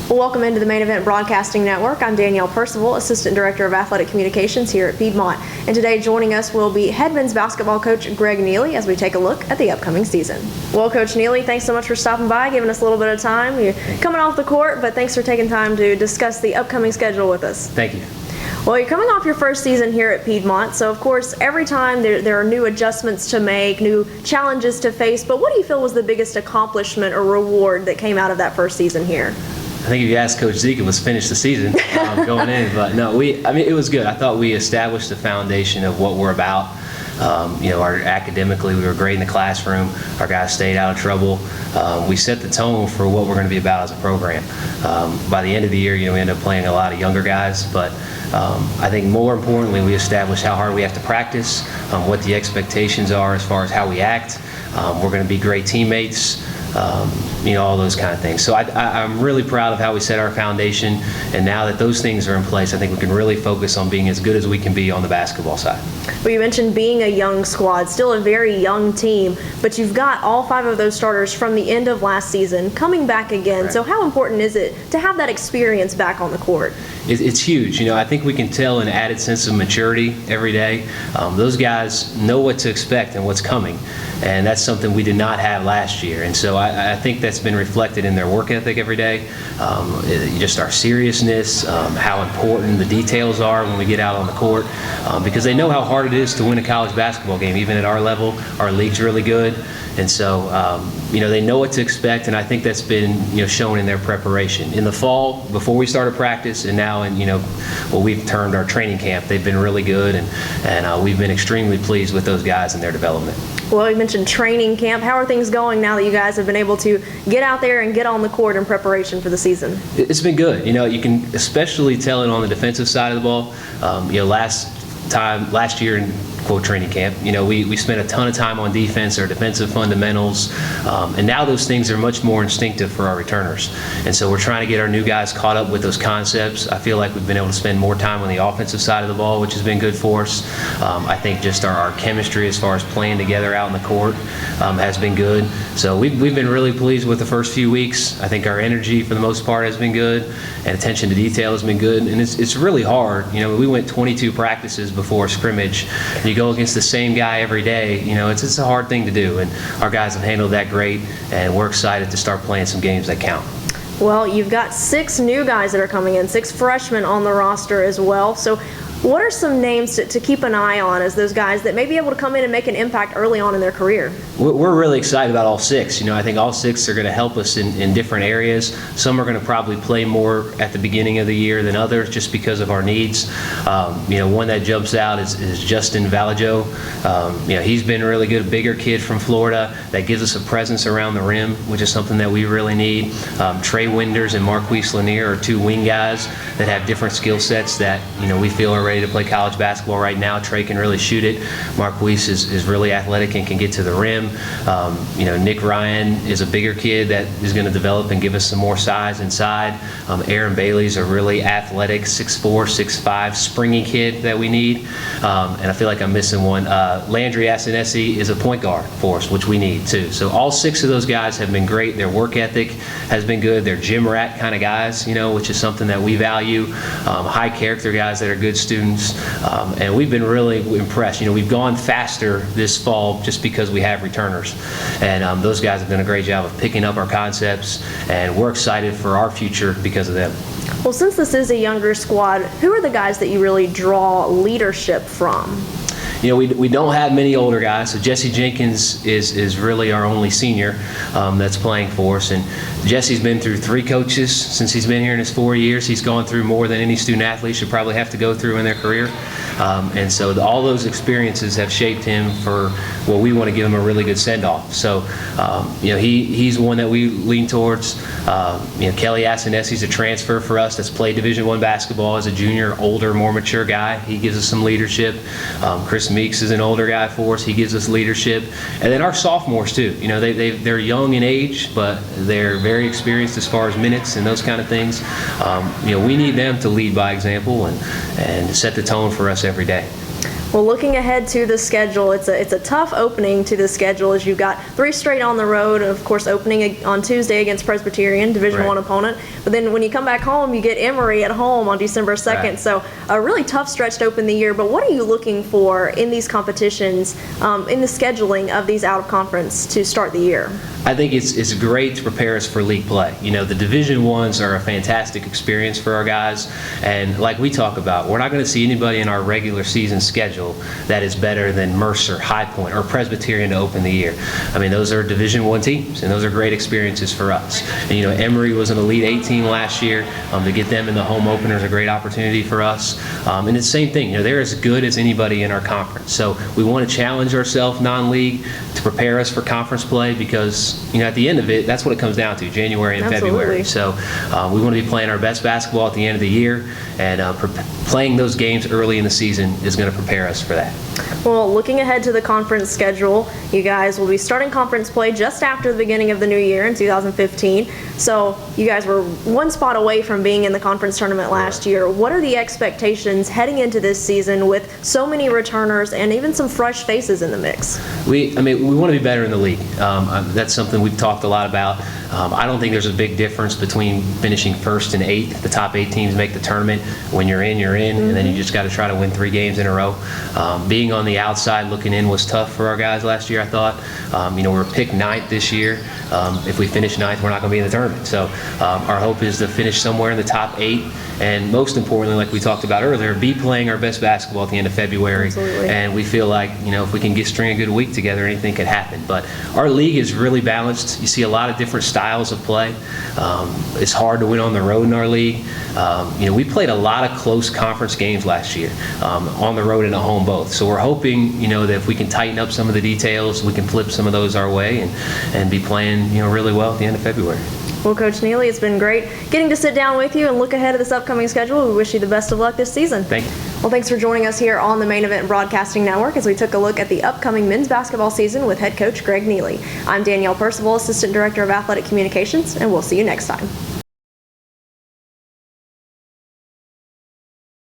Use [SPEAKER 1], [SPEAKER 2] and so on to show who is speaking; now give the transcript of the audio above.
[SPEAKER 1] Well, welcome into the Main Event Broadcasting Network. I'm Danielle Percival, Assistant Director of Athletic Communications here at Piedmont. And today joining us will be head men's basketball coach Greg Neeley as we take a look at the upcoming season. Well, Coach Neeley, thanks so much for stopping by, giving us a little bit of time. You're coming off the court, but thanks for taking time to discuss the upcoming schedule with us.
[SPEAKER 2] Thank you.
[SPEAKER 1] Well, you're coming off your first season here at Piedmont, so of course every time there are new adjustments to make, new challenges to face, but what do you feel was the biggest accomplishment or reward that came out of that first season here?
[SPEAKER 2] I think if you ask Coach Zeke, it was finish the season going in. But no, it was good. I thought we established the foundation of what we're about. Academically, we were great in the classroom. Our guys stayed out of trouble. We set the tone for what we're going to be about as a program. By the end of the year, we ended up playing a lot of younger guys, but I think more importantly, we established how hard we have to practice, what the expectations are as far as how we act. We're going to be great teammates. All those kind of things. So I'm really proud of how we set our foundation, and now that those things are in place, I think we can really focus on being as good as we can be on the basketball side.
[SPEAKER 1] Well, you mentioned being a young squad, still a very young team, but you've got all 5 of those starters from the end of last season coming back again. Right. So how important is it to have that experience back on the court?
[SPEAKER 2] It's huge. I think we can tell an added sense of maturity every day. Those guys know what to expect and what's coming, and that's something we did not have last year. And so I think that's been reflected in their work ethic every day, just our seriousness, how important the details are when we get out on the court, because they know how hard it is to win a college basketball game. Even at our level, our league's really good. And so, they know what to expect, and I think that's been, shown in their preparation. In the fall, before we started practice, and now in, what we've termed our training camp, they've been really good, and we've been extremely pleased with those guys and their development.
[SPEAKER 1] Well, you mentioned training camp. How are things going now that you guys have been able to get out there and get on the court in preparation for the season?
[SPEAKER 2] It's been good. You can especially tell it on the defensive side of the ball. Last year in quote training camp, we spent a ton of time on defense, our defensive fundamentals, and now those things are much more instinctive for our returners. And so we're trying to get our new guys caught up with those concepts. I feel like we've been able to spend more time on the offensive side of the ball, which has been good for us. I think just our chemistry as far as playing together out in the court has been good. So we've been really pleased with the first few weeks. I think our energy for the most part has been good, and attention to detail has been good. And it's really hard. We went 22 practices before scrimmage. You go against the same guy every day, it's a hard thing to do, and our guys have handled that great, and we're excited to start playing some games that count.
[SPEAKER 1] Well, you've got 6 new guys that are coming in, 6 freshmen on the roster as well. So what are some names to keep an eye on as those guys that may be able to come in and make an impact early on in their career?
[SPEAKER 2] We're really excited about all 6. I think all 6 are going to help us in different areas. Some are going to probably play more at the beginning of the year than others just because of our needs. One that jumps out is Justin Valajo. He's been really good, a bigger kid from Florida that gives us a presence around the rim, which is something that we really need. Trey Winders and Marquise Lanier are 2 wing guys that have different skill sets that we feel are ready to play college basketball right now. Trey can really shoot it. Marquise is really athletic and can get to the rim. Nick Ryan is a bigger kid that is going to develop and give us some more size inside. Aaron Bailey's a really athletic 6'4", 6'5", springy kid that we need. And I feel like I'm missing one. Landry Asanesi is a point guard for us, which we need too. So all 6 of those guys have been great. Their work ethic has been good. They're gym rat kind of guys, which is something that we value. High character guys that are good students. And we've been really impressed. We've gone faster this fall just because we have returners. And those guys have done a great job of picking up our concepts, and we're excited for our future because of them.
[SPEAKER 1] Well, since this is a younger squad, who are the guys that you really draw leadership from?
[SPEAKER 2] We don't have many older guys, so Jesse Jenkins is really our only senior that's playing for us. And Jesse's been through 3 coaches since he's been here in his 4 years. He's gone through more than any student athlete should probably have to go through in their career. And so all those experiences have shaped him for what we want to give him a really good send-off. So, he's one that we lean towards. Kelly Asanesi's a transfer for us that's played Division I basketball as a junior, older, more mature guy. He gives us some leadership. Chris Meeks is an older guy for us. He gives us leadership. And then our sophomores too. They're young in age, but they're very experienced as far as minutes and those kind of things. We need them to lead by example and set the tone for us every day.
[SPEAKER 1] Well, looking ahead to the schedule, it's a tough opening to the schedule as you've got 3 straight on the road, of course opening on Tuesday against Presbyterian, Division I opponent. But then when you come back home, you get Emory at home on December 2nd.
[SPEAKER 2] Right.
[SPEAKER 1] So a really tough stretch to open the year. But what are you looking for in these competitions, in the scheduling of these out-of-conference to start the year?
[SPEAKER 2] I think it's great to prepare us for league play. You know, the Division I's are a fantastic experience for our guys, and like we talk about, we're not going to see anybody in our regular season schedule that is better than Mercer, High Point, or Presbyterian to open the year. I mean, those are Division I teams, and those are great experiences for us. And you know, Emory was an Elite 8 team last year. To get them in the home opener is a great opportunity for us. And it's the same thing. You know, they're as good as anybody in our conference. So we want to challenge ourselves non-league to prepare us for conference play because, you know, at the end of it, that's what it comes down to, January and
[SPEAKER 1] Absolutely.
[SPEAKER 2] February. So we want to be playing our best basketball at the end of the year, and playing those games early in the season is going to prepare us for that.
[SPEAKER 1] Well, looking ahead to the conference schedule, you guys will be starting conference play just after the beginning of the new year in 2015. So you guys were one spot away from being in the conference tournament last year. What are the expectations heading into this season with so many returners and even some fresh faces in the mix?
[SPEAKER 2] We want to be better in the league. That's something we've talked a lot about. I don't think there's a big difference between finishing 1st and 8th. The top 8 teams make the tournament. When you're in, and then you just got to try to win 3 games in a row. Being on the outside looking in was tough for our guys last year, I thought. You know, we're picked 9th this year. If we finish 9th, we're not going to be in the tournament. So our hope is to finish somewhere in the top 8. And most importantly, like we talked about earlier, be playing our best basketball at the end of February.
[SPEAKER 1] Absolutely.
[SPEAKER 2] And we feel like, you know, if we can string a good week together, anything could happen. But our league is really balanced. You see a lot of different styles of play. It's hard to win on the road in our league. You know, we played a lot of close conference games last year, on the road and at home both. So we're hoping, you know, that if we can tighten up some of the details, we can flip some of those our way and be playing, you know, really well at the end of February.
[SPEAKER 1] Well, Coach Neeley, it's been great getting to sit down with you and look ahead of this upcoming schedule. We wish you the best of luck this season.
[SPEAKER 2] Thank you.
[SPEAKER 1] Well, thanks for joining us here on the Main Event Broadcasting Network as we took a look at the upcoming men's basketball season with head coach Greg Neeley. I'm Danielle Percival, Assistant Director of Athletic Communications, and we'll see you next time.